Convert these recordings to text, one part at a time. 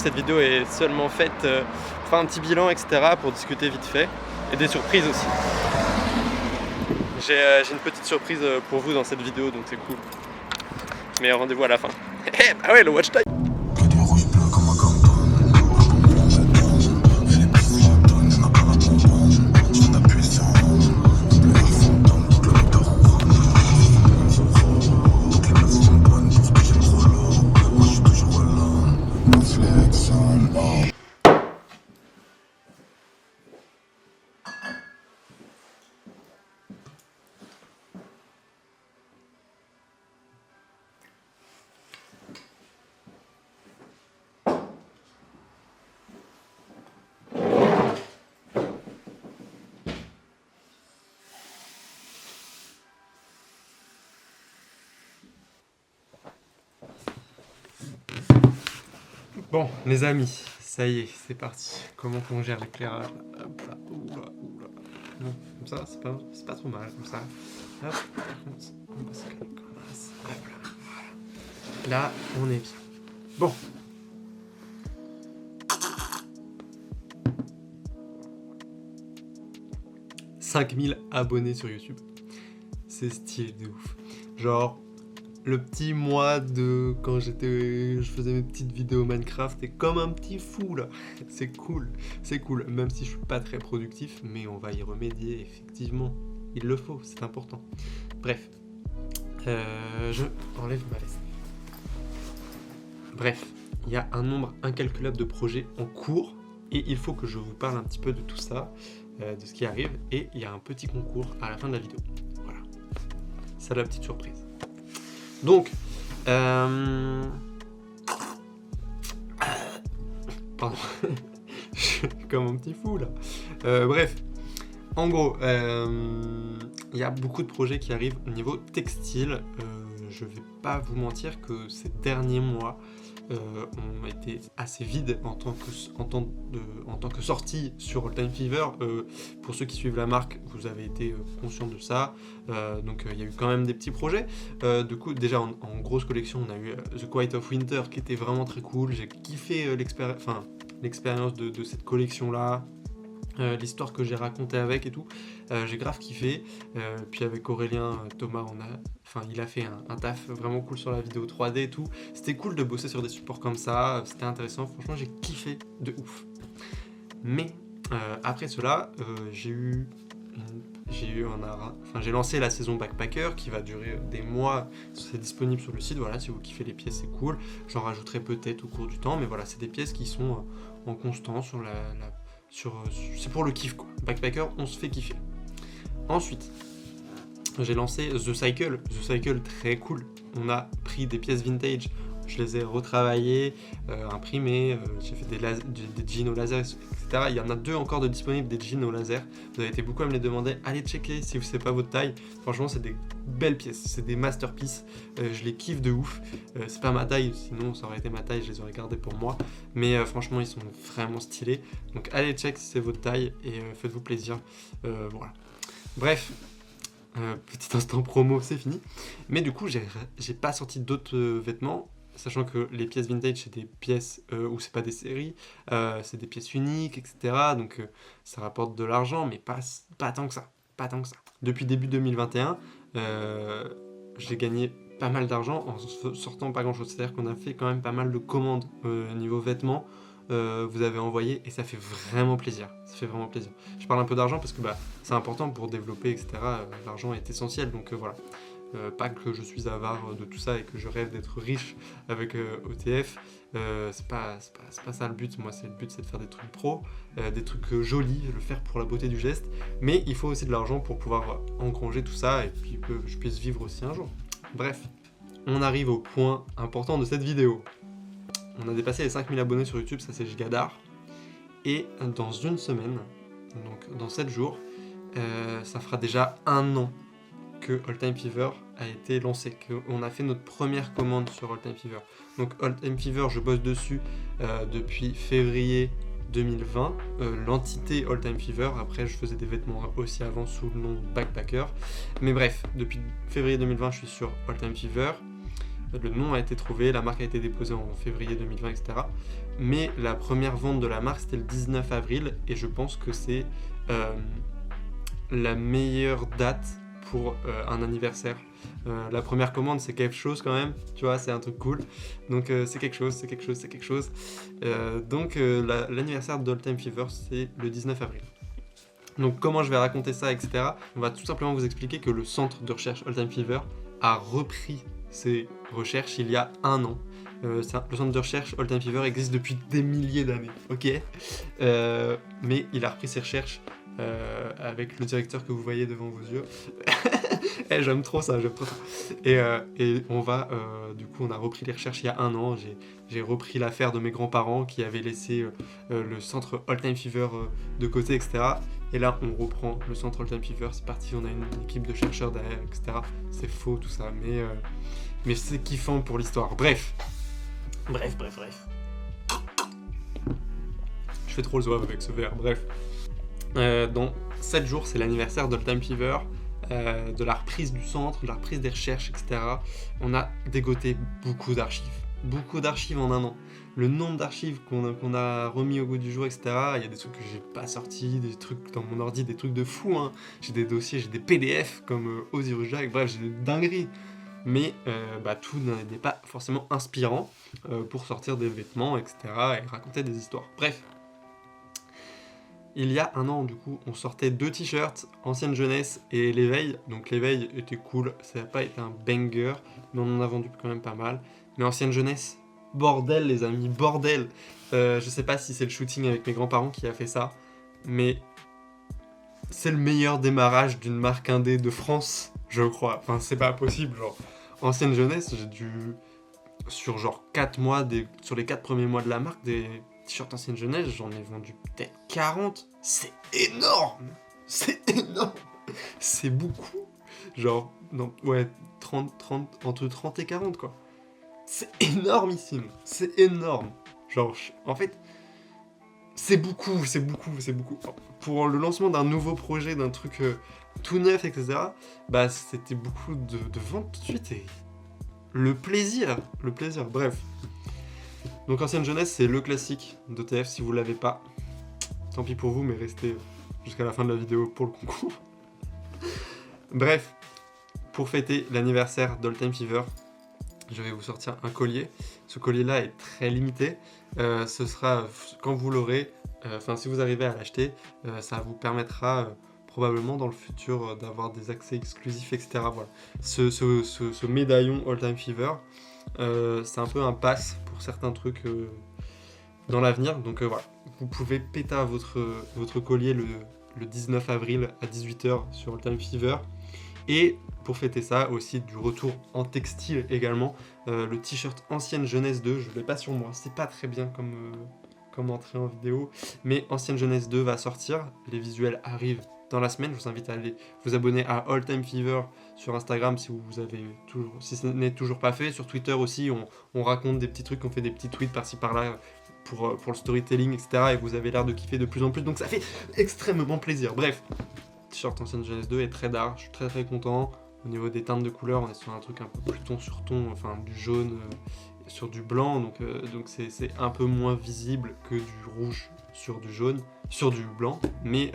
cette vidéo est seulement faite pour faire un petit bilan, etc., pour discuter vite fait, et des surprises aussi. J'ai une petite surprise pour vous dans cette vidéo, donc c'est cool. Mais rendez-vous à la fin. Bah ouais, le watch time. Bon, les amis, ça y est, c'est parti. Comment qu'on gère l'éclairage là? Hop là, oula. Non, comme ça, c'est pas trop mal, comme ça. Hop, on va se calmer comme ça. Hop là, voilà. Là, on est bien. Bon. « 5000 abonnés sur YouTube. C'est stylé de ouf. Genre, le petit moi de quand je faisais mes petites vidéos Minecraft, c'est comme un petit fou là. C'est cool, même si je suis pas très productif, mais on va y remédier effectivement. Il le faut, c'est important. Bref, je enlève ma veste. Bref, il y a un nombre incalculable de projets en cours et il faut que je vous parle un petit peu de tout ça, de ce qui arrive, et il y a un petit concours à la fin de la vidéo. Voilà, c'est la petite surprise. Donc, pardon, je suis comme un petit fou là. Bref, en gros, il y a beaucoup de projets qui arrivent au niveau textile. Je vais pas vous mentir que ces derniers mois ont été assez vides en tant que sortie sur All Time Fever. Pour ceux qui suivent la marque, vous avez été conscients de ça. Donc il y a eu quand même des petits projets. Du coup, déjà en grosse collection, on a eu The Quiet of Winter qui était vraiment très cool. J'ai kiffé l'expérience de cette collection-là. L'histoire que j'ai racontée avec et tout, j'ai grave kiffé. Puis avec Aurélien, Thomas, il a fait un taf vraiment cool sur la vidéo 3D et tout. C'était cool de bosser sur des supports comme ça, c'était intéressant, franchement j'ai kiffé de ouf. Mais après cela, j'ai lancé la saison Backpacker qui va durer des mois. C'est disponible sur le site, voilà, si vous kiffez les pièces c'est cool. J'en rajouterai peut-être au cours du temps, mais voilà, c'est des pièces qui sont en constant sur c'est pour le kiff quoi. Backpacker, on se fait kiffer. Ensuite, j'ai lancé The Cycle très cool. On a pris des pièces vintage, je les ai retravaillées, imprimées, j'ai fait des jeans au laser, etc. Il y en a 2 encore de disponibles, des jeans au laser. Vous avez été beaucoup à me les demander, allez checker si c'est pas votre taille. Franchement, c'est des belles pièces, c'est des masterpieces. Je les kiffe de ouf. C'est pas ma taille, sinon ça aurait été ma taille, je les aurais gardés pour moi. Mais franchement, ils sont vraiment stylés. Donc allez check si c'est votre taille et faites-vous plaisir. Voilà. Bref. Petit instant promo, c'est fini. Mais du coup, j'ai pas sorti d'autres vêtements, sachant que les pièces vintage, c'est des pièces où c'est pas des séries, c'est des pièces uniques, etc. Donc ça rapporte de l'argent, mais pas tant que ça. Depuis début 2021, j'ai gagné pas mal d'argent en sortant pas grand chose. C'est-à-dire qu'on a fait quand même pas mal de commandes niveau vêtements. Vous avez envoyé et ça fait vraiment plaisir. Je parle un peu d'argent parce que c'est important pour développer, etc. L'argent est essentiel, donc voilà. Pas que je suis avare de tout ça et que je rêve d'être riche avec OTF. C'est pas ça le but. Moi, le but c'est de faire des trucs pro, des trucs jolis, le faire pour la beauté du geste. Mais il faut aussi de l'argent pour pouvoir engranger tout ça et puis que je puisse vivre aussi un jour. Bref, on arrive au point important de cette vidéo. On a dépassé les 5000 abonnés sur YouTube, ça c'est giga d'art. Et dans une semaine, donc dans 7 jours, ça fera déjà 1 an que All Time Fever a été lancé, qu'on a fait notre première commande sur All Time Fever. Donc All Time Fever, je bosse dessus depuis février 2020, l'entité All Time Fever. Après, je faisais des vêtements aussi avant sous le nom Backpacker. Mais bref, depuis février 2020, je suis sur All Time Fever. le nom a été trouvé, la marque a été déposée en février 2020, etc. Mais la première vente de la marque, c'était le 19 avril, et je pense que c'est la meilleure date pour un anniversaire. La première commande, c'est quelque chose quand même, tu vois, c'est un truc cool. Donc c'est quelque chose. Donc l'anniversaire d'All Time Fever, c'est le 19 avril. Donc comment je vais raconter ça, etc. On va tout simplement vous expliquer que le centre de recherche All Time Fever a repris ses recherches il y a 1 an. Le centre de recherche All Time Fever existe depuis des milliers d'années, ok. Mais il a repris ses recherches avec le directeur que vous voyez devant vos yeux. J'aime trop ça. Et on va, du coup, on a repris les recherches il y a 1 an. J'ai repris l'affaire de mes grands-parents qui avaient laissé le centre All Time Fever de côté, etc. Et là, on reprend le centre All Time Fever. C'est parti, on a une équipe de chercheurs derrière, etc. C'est faux tout ça, mais c'est kiffant pour l'histoire. Bref. Je fais trop le zouave avec ce verre, bref. Dans 7 jours, c'est l'anniversaire d'All Time Fever, de la reprise du centre, de la reprise des recherches, etc. On a dégoté beaucoup d'archives en 1 an. Le nombre d'archives qu'on a remis au goût du jour, etc. Il y a des trucs que j'ai pas sortis, des trucs dans mon ordi, des trucs de fou, hein. J'ai des dossiers, j'ai des PDF comme Osiris Jack, bref, j'ai des dingueries. Mais tout n'est pas forcément inspirant pour sortir des vêtements, etc. et raconter des histoires. Bref. Il y a 1 an, du coup, on sortait 2 t-shirts, Ancienne Jeunesse et L'Éveil. Donc L'Éveil était cool, ça n'a pas été un banger, mais on en a vendu quand même pas mal. Mais Ancienne Jeunesse, bordel les amis, bordel. Je sais pas si c'est le shooting avec mes grands-parents qui a fait ça, mais c'est le meilleur démarrage d'une marque indé de France, je crois. Enfin, c'est pas possible, genre. Ancienne Jeunesse, j'ai dû, sur genre 4 mois, sur les 4 premiers mois de la marque, des t-shirts Ancienne Jeunesse, j'en ai vendu peut-être 40. C'est énorme. C'est beaucoup. Genre, non, ouais, 30, entre 30 et 40, quoi. C'est énormissime. C'est énorme. Genre, en fait, c'est beaucoup. Pour le lancement d'un nouveau projet, d'un truc tout neuf, etc., c'était beaucoup de ventes tout de suite et le plaisir, bref. Donc Ancienne Jeunesse, c'est le classique d'ETF. Si vous l'avez pas, tant pis pour vous, mais restez jusqu'à la fin de la vidéo pour le concours. Bref, pour fêter l'anniversaire d'All Time Fever, je vais vous sortir un collier. Ce collier-là est très limité. Ce sera, quand vous l'aurez, si vous arrivez à l'acheter, ça vous permettra probablement dans le futur d'avoir des accès exclusifs, etc. Voilà. Ce médaillon All Time Fever, c'est un peu un pass pour certains trucs dans l'avenir. Donc voilà, vous pouvez péter votre collier le 19 avril à 18h sur All Time Fever. Et pour fêter ça, aussi du retour en textile également, le t-shirt Ancienne Jeunesse 2, je ne l'ai pas sur moi, c'est pas très bien comme entrée en vidéo, mais Ancienne Jeunesse 2 va sortir, les visuels arrivent dans la semaine. Je vous invite à aller vous abonner à All Time Fever sur Instagram si ce n'est toujours pas fait. Sur Twitter aussi, on raconte des petits trucs, on fait des petits tweets par-ci par-là pour le storytelling, etc. Et vous avez l'air de kiffer de plus en plus, donc ça fait extrêmement plaisir. Bref, t-shirt Ancienne Jeunesse 2 est très dark, je suis très très content. Au niveau des teintes de couleurs, on est sur un truc un peu plus ton sur ton, enfin du jaune sur du blanc, donc c'est un peu moins visible que du rouge sur du jaune, sur du blanc, mais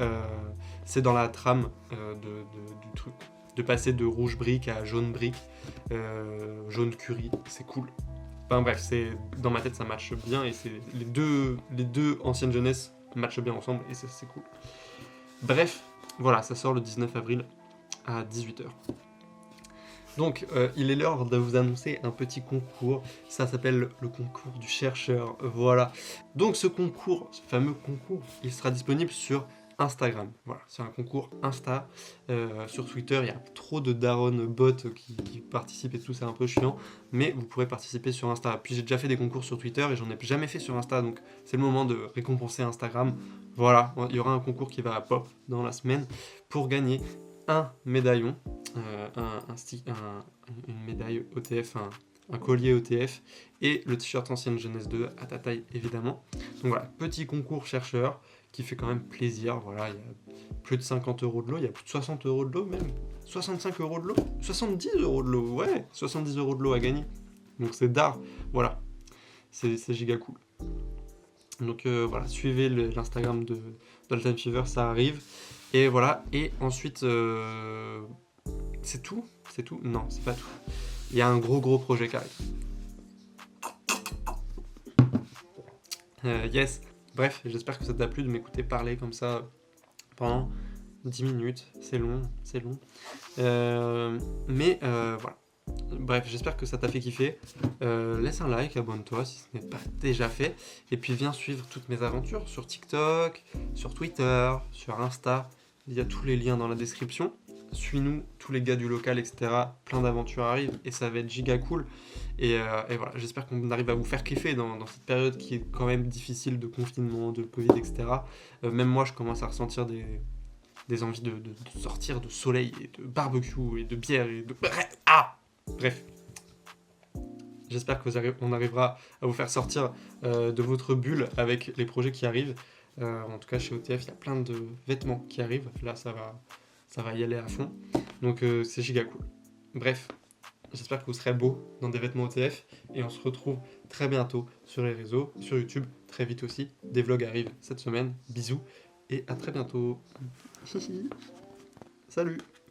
c'est dans la trame du truc, de passer de rouge brique à jaune brique, jaune curry, c'est cool. Enfin bref, dans ma tête ça matche bien, et c'est les deux Anciennes Jeunesse matchent bien ensemble, et c'est cool. Bref, voilà, ça sort le 19 avril à 18h. Donc, il est l'heure de vous annoncer un petit concours. Ça s'appelle le concours du chercheur. Voilà. Donc, ce fameux concours, il sera disponible sur Instagram. Voilà, c'est un concours Insta. Sur Twitter, il y a trop de daron bots qui participent et tout, c'est un peu chiant. Mais vous pourrez participer sur Insta. Puis, j'ai déjà fait des concours sur Twitter et j'en ai jamais fait sur Insta. Donc, c'est le moment de récompenser Instagram. Voilà, il y aura un concours qui va pop dans la semaine pour gagner un médaillon, une médaille OTF, un collier OTF et le t-shirt Ancienne Jeunesse 2 à ta taille évidemment. Donc voilà, petit concours chercheur qui fait quand même plaisir. Voilà, il y a plus de 50 € de lot, il y a plus de 60 € de lot même, 65 € de lot, 70 € de lot, ouais, 70 € de lot à gagner. Donc c'est d'art, voilà, c'est giga cool. Donc voilà, suivez l'Instagram de All Time Fever, ça arrive. Et voilà, et ensuite, c'est tout? C'est tout? Non, c'est pas tout. Il y a un gros projet qui arrive. Yes. Bref, j'espère que ça t'a plu de m'écouter parler comme ça pendant 10 minutes. C'est long, c'est long. Mais voilà. Bref, j'espère que ça t'a fait kiffer. Laisse un like, abonne-toi si ce n'est pas déjà fait. Et puis viens suivre toutes mes aventures sur TikTok, sur Twitter, sur Insta. Il y a tous les liens dans la description. Suis-nous, tous les gars du local, etc. Plein d'aventures arrivent et ça va être giga cool. Et voilà, j'espère qu'on arrive à vous faire kiffer dans cette période qui est quand même difficile de confinement, de Covid, etc. Même moi, je commence à ressentir des envies de sortir, de soleil, et de barbecue, et de bière, et de... Ah! Bref. J'espère qu'on arrivera à vous faire sortir de votre bulle avec les projets qui arrivent. En tout cas, chez OTF, il y a plein de vêtements qui arrivent. Là, ça va y aller à fond. Donc, c'est giga cool. Bref, j'espère que vous serez beau dans des vêtements OTF. Et on se retrouve très bientôt sur les réseaux, sur YouTube, très vite aussi. Des vlogs arrivent cette semaine. Bisous et à très bientôt. Salut!